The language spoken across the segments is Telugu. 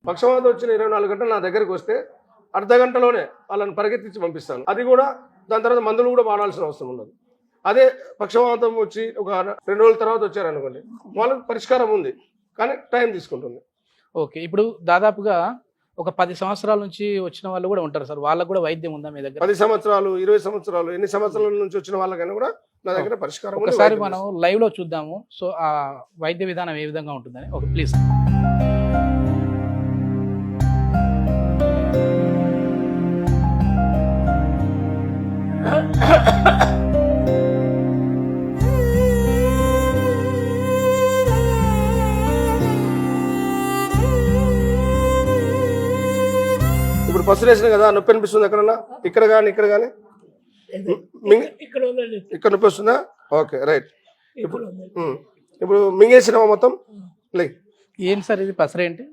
పక్షవాతం వచ్చిన 24 గంటలు నా దగ్గరికి వస్తే అర్ధ గంటలోనే వాళ్ళని పరిగెత్తించి పంపిస్తాను. అది కూడా దాని తర్వాత మందులు కూడా వాడాల్సిన అవసరం ఉండదు. అదే పక్షవాతం వచ్చి ఒక 2 రోజుల తర్వాత వచ్చారనుకోండి, వాళ్ళకి పరిష్కారం ఉంది కానీ టైం తీసుకుంటుంది. ఓకే, ఇప్పుడు దాదాపుగా ఒక 10 సంవత్సరాల నుంచి వచ్చిన వాళ్ళు కూడా ఉంటారు సార్, వాళ్ళకు కూడా వైద్యం ఉందా మీ దగ్గర? 10 సంవత్సరాలు 20 సంవత్సరాలు ఎన్ని సంవత్సరాల నుంచి వచ్చిన వాళ్ళకైనా కూడా నా దగ్గర పరిష్కారం ఉంది. ఒకసారి మనం లైవ్ లో చూద్దాము. సో ఆ వైద్య విధానం ఏ విధంగా ఉంటుందని. Okay please. ఇప్పుడు పసులు వేసిన కదా, నొప్పి అనిపిస్తుంది ఎక్కడన్నా? ఇక్కడ కానీ ఇక్కడ కానీ ఇక్కడ నొప్పి వస్తుందా? Okay right. ఇప్పుడు మింగేసినావా మొత్తం? లైక్ ఏంటి సార్ ఇది పసరు ఏంటి?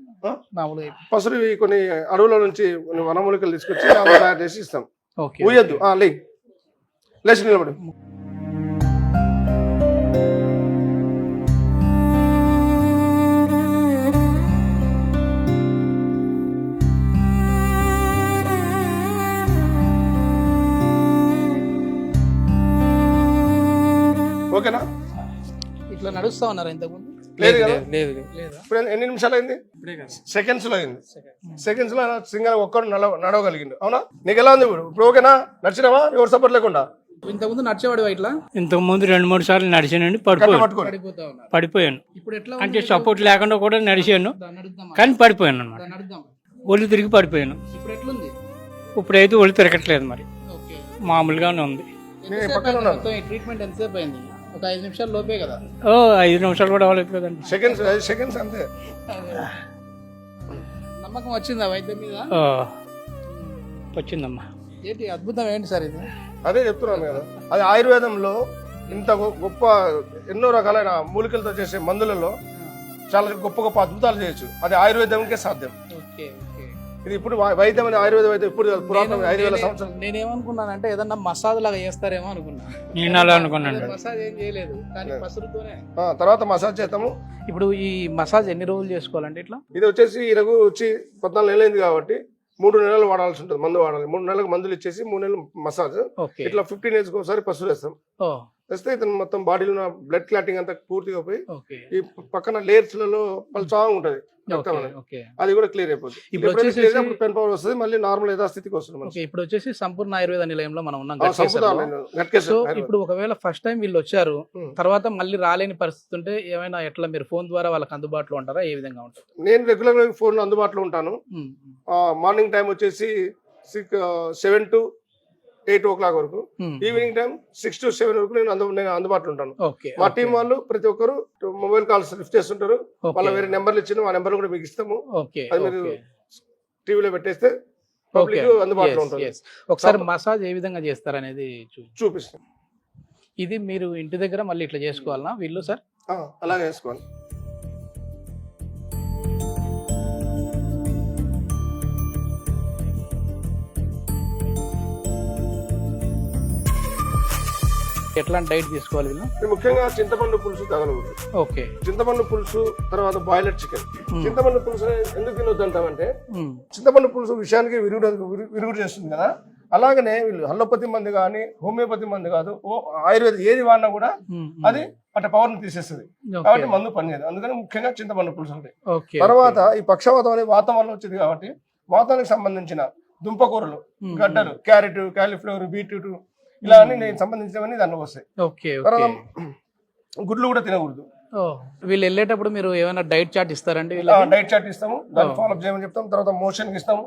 మామూలుగా పసులు కొన్ని అడవుల నుంచి కొన్ని వనమూలికలు తీసుకొచ్చి తయారు చేసి ఇస్తాం. ఓకే, ఊయద్దు, లేచి నిలబడి. ఓకేనా? ఇట్లా నడుస్తా ఉన్నారు ఇంతకుముందు? లేదు కదా. లేదు లేదా? ఇప్పుడు ఎన్ని నిమిషాలు అయింది? సెకండ్స్ లో అయింది. సెకండ్స్ లో సింగల్ ఒక్కడు నడవగలిగిండు. అవునా? నీకు ఎలా ఉంది ఇప్పుడు? ఇప్పుడు ఓకేనా? నడిచినావా ఎవరు సపోర్ట్ లేకుండా? ఇంతకుముందు నడిచేవాడు ఇట్లా? ఇంతకుముందు 2-3 సార్లు నడిచానండి, పడిపోయాను. ఇప్పుడు ఎట్లా అంటే సపోర్ట్ లేకుండా కూడా నడిచాను, కానీ పడిపోయాను అన్నమాట. ఒళ్ళు తిరిగి పడిపోయాను. ఇప్పుడు ఎట్లుంది? ఇప్పుడైతే ఒళ్ళు తిరగట్లేదు, మరి మామూలుగానే ఉంది. ట్రీట్మెంట్ ఎంతసేపు అయింది? ఒక 5 నిమిషాలు లోపే కదా? 5 నిమిషాలు కూడా అవ్వలేదు కదండి. సెకండ్స్ అంతే. నమ్మకం వచ్చిందా వైద్యం మీద? వచ్చిందమ్మా. ఏంటి అద్భుతం ఏంటి సార్ ఇది? అదే చెప్తున్నాను కదా, అది ఆయుర్వేదంలో ఇంత గొప్ప ఎన్నో రకాలైన మూలికలతో చేసే మందులలో చాలా గొప్ప గొప్ప అద్భుతాలు చేయొచ్చు. అది ఆయుర్వేదంకే సాధ్యం. ఇది ఇప్పుడు వైద్యం అని ఆయుర్వేద వైద్యం ఇప్పుడు పురాతన 5000 సంవత్సరాలు. నేనేమనుకున్నానంటే ఏదన్నా మసాజ్ లాగా చేస్తారేమో అనుకున్నా. నేను అలా అనుకున్నాను. మసాజ్ ఏం చేయలేదు, కానీ పసురుతోనే. తర్వాత మసాజ్ చేస్తాము. ఇప్పుడు ఈ మసాజ్ ఎన్ని రోజులు చేసుకోవాలంటే ఇట్లా? ఇది వచ్చేసి ఇరగు వచ్చి 14 నెలలు అయింది కాబట్టి 3 నెలలు వాడాల్సి ఉంటుంది. మందు వాడాలి. 3 నెలలకు మందులు ఇచ్చేసి 3 నెలలు మసాజ్. ఇట్లా 15 డేస్ ఒకసారి పసులు వేస్తాం. వేస్తే ఇతను మొత్తం బాడీలో ఉన్న బ్లడ్ క్లాటింగ్ అంతా పూర్తిగా పోయి ఈ పక్కన లేయర్స్ లలో పలుచా ఉంటది, అది కూడా క్లియర్ అయిపోతుంది. ఇప్పుడు పెన్ పవర్ వస్తుంది, మళ్ళీ నార్మల్ యథాస్థితికి వస్తుంది. ఇప్పుడు వచ్చేసి సంపూర్ణ ఆయుర్వేద నిలయంలో మనం ఉన్నాం. సో ఇప్పుడు ఒకవేళ ఫస్ట్ టైం వీళ్ళు వచ్చారు, తర్వాత మళ్ళీ రాలేని పరిస్థితి ఉంటే ఏమైనా ఎట్లా మీరు ఫోన్ ద్వారా వాళ్ళకి అందుబాటులో ఉంటారా? ఏ విధంగా ఉంటారు? నేను రెగ్యులర్ గా ఫోన్ అందుబాటులో ఉంటాను. మార్నింగ్ టైం వచ్చేసి 7 to 8 o'clock వరకు, ఈవినింగ్ టైం 6 to 7 వరకు నేను అందుబాటులో ఉంటాను. మా టీం వాళ్ళు ప్రతి ఒక్కరు మొబైల్ కాల్స్ లిఫ్ట్ చేస్తుంటారు. వాళ్ళ వేరే నెంబర్లు ఇచ్చిన ఆ నెంబర్ కూడా మీకు ఇస్తాము. అది మీరు టీవీలో పెట్టేస్తే పబ్లిక్ అందుబాటులో ఉంటుంది. ఒకసారి మసాజ్ ఏ విధంగా చేస్తారు అనేది చూపిస్తాం. ఇది మీరు ఇంటి దగ్గర మళ్ళీ ఇట్లా చేసుకోవాలనా వీళ్ళు సార్? అలాగే చేసుకోవాలి. ఎట్లాంటి డైట్ తీసుకోవాలి వీళ్ళు? ముఖ్యంగా చింతపండు పులుసు తగలకూడదు. ఓకే, చింతపండు పులుసు, తర్వాత బాయిలర్ చికెన్. చింతపండు పులుసు ఎందుకు తినొద్దు అంటామంటే, చింతపండు పులుసు విషయానికి విరుగుడు చేస్తుంది కదా. అలాగనే వీళ్ళు అలోపతి మంది కానీ హోమియోపతి మంది కాదు, ఆయుర్వేద ఏది వాడినా కూడా అది అట్లా పవర్ ని తీసేస్తుంది. కాబట్టి మందు పనిచేయదు. అందుకని ముఖ్యంగా చింతపండు పులుసు ఉంటాయి. తర్వాత ఈ పక్షవాతం అనేది వాతం వల్ల వచ్చింది కాబట్టి వాతానికి సంబంధించిన దుంపకూరలు, గడ్డలు, క్యారెట్, కాలీఫ్లవర్, బీట్రూట్ ఇలా అన్ని నేను సంబంధించినవన్నీ దాంట్లో వస్తాయి. తర్వాత గుడ్లు కూడా తినకూడదు. వీళ్ళు వెళ్ళేటప్పుడు మీరు ఏమైనా డైట్ చార్ట్ ఇస్తారండి? డైట్ చార్ట్ ఇస్తాము, దాన్ని ఫాలోఅప్ చేయమని చెప్తాం. తర్వాత మోషన్ ఇస్తాము.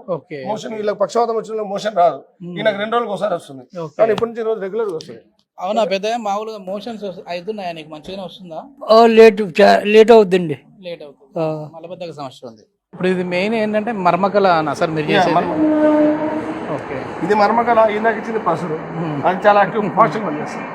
మోషన్ వీళ్ళకి పక్షవాతం వచ్చిన మోషన్ రాదు, ఈయనకు 2 రోజులకు ఒకసారి వస్తుంది, కానీ ఇప్పటి నుంచి రోజు రెగ్యులర్ గా వస్తుంది. అవునా పెద్ద? మామూలుగా మోషన్స్ అవుతున్నాయా నీకు? మంచిగానే వస్తుందా? లేట్ అవుతుందండి. లేట్ అవుతుంది, మలబద్ధక సమస్య ఉంది. ఇప్పుడు ఇది మెయిన్ ఏంటంటే మర్మకల సార్ మీరు చేసేది? ఓకే, ఇది మర్మకల. ఇందాక ఇచ్చింది పసులు, అది చాలా యాక్టివ్ ఫాస్టింగ్ పనిచేస్తుంది.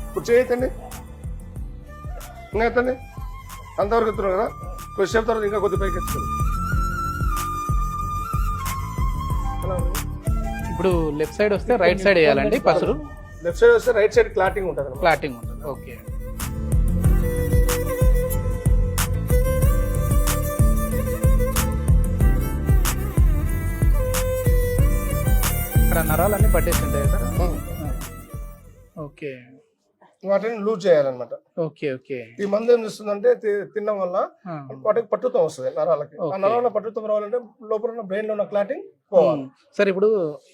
ఇప్పుడు చేయతండి, ఇంకా ఎత్తండి, అంతవరకు ఎత్తున్నారు కదా. కొద్దిసేపు తర్వాత ఇంకా కొద్ది పైకి ఎత్తుతుంది. ఎలా ఉంది? ఇప్పుడు లెఫ్ట్ సైడ్ వస్తే రైట్ సైడ్ వేయాలండి పసరు. లెఫ్ట్ సైడ్ వస్తే రైట్ సైడ్ క్లాటింగ్ ఉంటుంది అన్నమాట. ఫ్లాటింగ్ ఉంటుంది. ఓకే. ఇక్కడ నరాలన్నీ పట్టేసి ఉంటాయి సార్. ఓకే వాటిని లూజ్ చేయాలన్నమాట. Okay okay. ఈ మందు ఏం చేస్తుందంటే తినడం వల్ల వాటికి పట్టుతం వస్తుంది నరాలకి. ఆ నరాల పట్టుతం రావాలంటే లోపల ఉన్న బ్రెయిన్ లో ఉన్న క్లాటింగ్ పోవాలి. సార్ ఇప్పుడు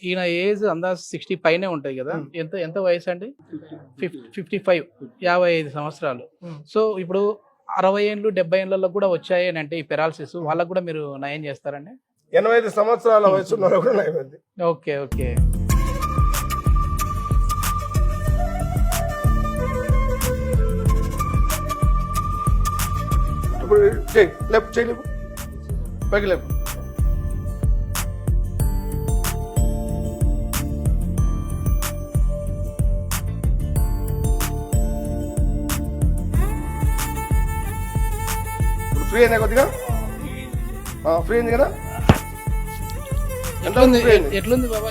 ఈయన ఏజ్ అందాజు 60 పైనే ఉంటాయి కదా, ఎంత ఎంత వయసు అండి? 55, 55 సంవత్సరాలు. సో ఇప్పుడు 60 ఏళ్ళు 70 ఏళ్ళలో కూడా వచ్చాయి అని అంటే ఈ పెరాలసిస్, వాళ్ళకు కూడా మీరు నయం చేస్తారండి? 85 సంవత్సరాల వయసు ఉన్న కూడా నయమైంది. Okay okay. ఇప్పుడు లెఫ్ట్ చేయి లేపు, పైకి లేపు. ఇప్పుడు ఫ్రీ అయిందా కొద్దిగా? ఫ్రీ అయింది కదా? ఎట్లుంది బాబా?